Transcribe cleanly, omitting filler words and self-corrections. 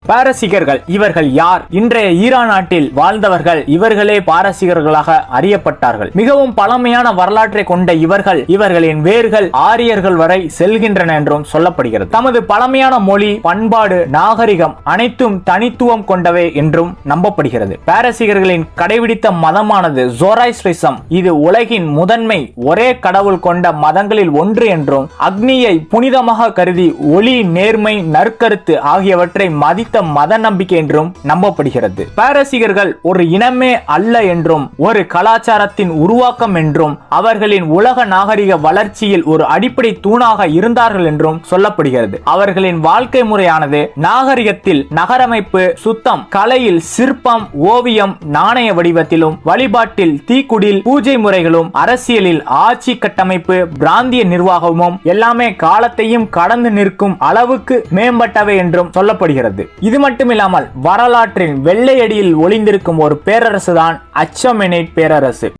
பாரசீகர்கள் இவர்கள் யார்? இன்றைய ஈரான் நாட்டில் வாழ்ந்தவர்கள் இவர்களே பாரசீகர்களாக அறியப்பட்டார்கள். மிகவும் பழமையான வரலாற்றை கொண்ட இவர்களின் வேர்கள் ஆரியர்கள் வரை செல்கின்றன என்றும் சொல்லப்படுகிறது. தமது பழமையான மொழி, பண்பாடு, நாகரிகம் அனைத்தும் தனித்துவம் கொண்டவை என்றும் நம்பப்படுகிறது. பாரசீகர்களின் கடைபிடித்த மதமானது ஜோராஸ்ட்ரிசம். இது உலகின் முதன்மை ஒரே கடவுள் கொண்ட மதங்களில் ஒன்று என்றும், அக்னியை புனிதமாக கருதி ஒளி, நேர்மை, நற்கருத்து ஆகியவற்றை மதித்த மத நம்பிக்கை என்றும் நம்பப்படுகிறது. பாரசீகர்கள் ஒரு இனமே அல்ல என்றும், ஒரு கலாச்சாரத்தின் உருவாக்கம் என்றும், அவர்களின் உலக நாகரிக வளர்ச்சியில் ஒரு அடிப்படை தூணாக இருந்தார்கள் என்றும் சொல்லப்படுகிறது. அவர்களின் வாழ்க்கை முறையானது நாகரிகத்தில் நகரமைப்பு, சுத்தம், கலையில் சிற்பம், ஓவியம், நாணய வடிவத்திலும், வழிபாட்டில் தீக்குடில், பூஜை முறைகளும், அரசியலில் ஆட்சி கட்டமைப்பு, பிராந்திய நிர்வாகமும் எல்லாமே காலத்தையும் கடந்து நிற்கும் அளவுக்கு மேம்பட்டவை என்றும் சொல்லப்படுகிறது. இது மட்டுமில்லாமல் வரலாற்றின் வெள்ளையடியில் ஒளிந்திருக்கும் ஒரு பேரரசு தான் அச்சமெனைட் பேரரசு.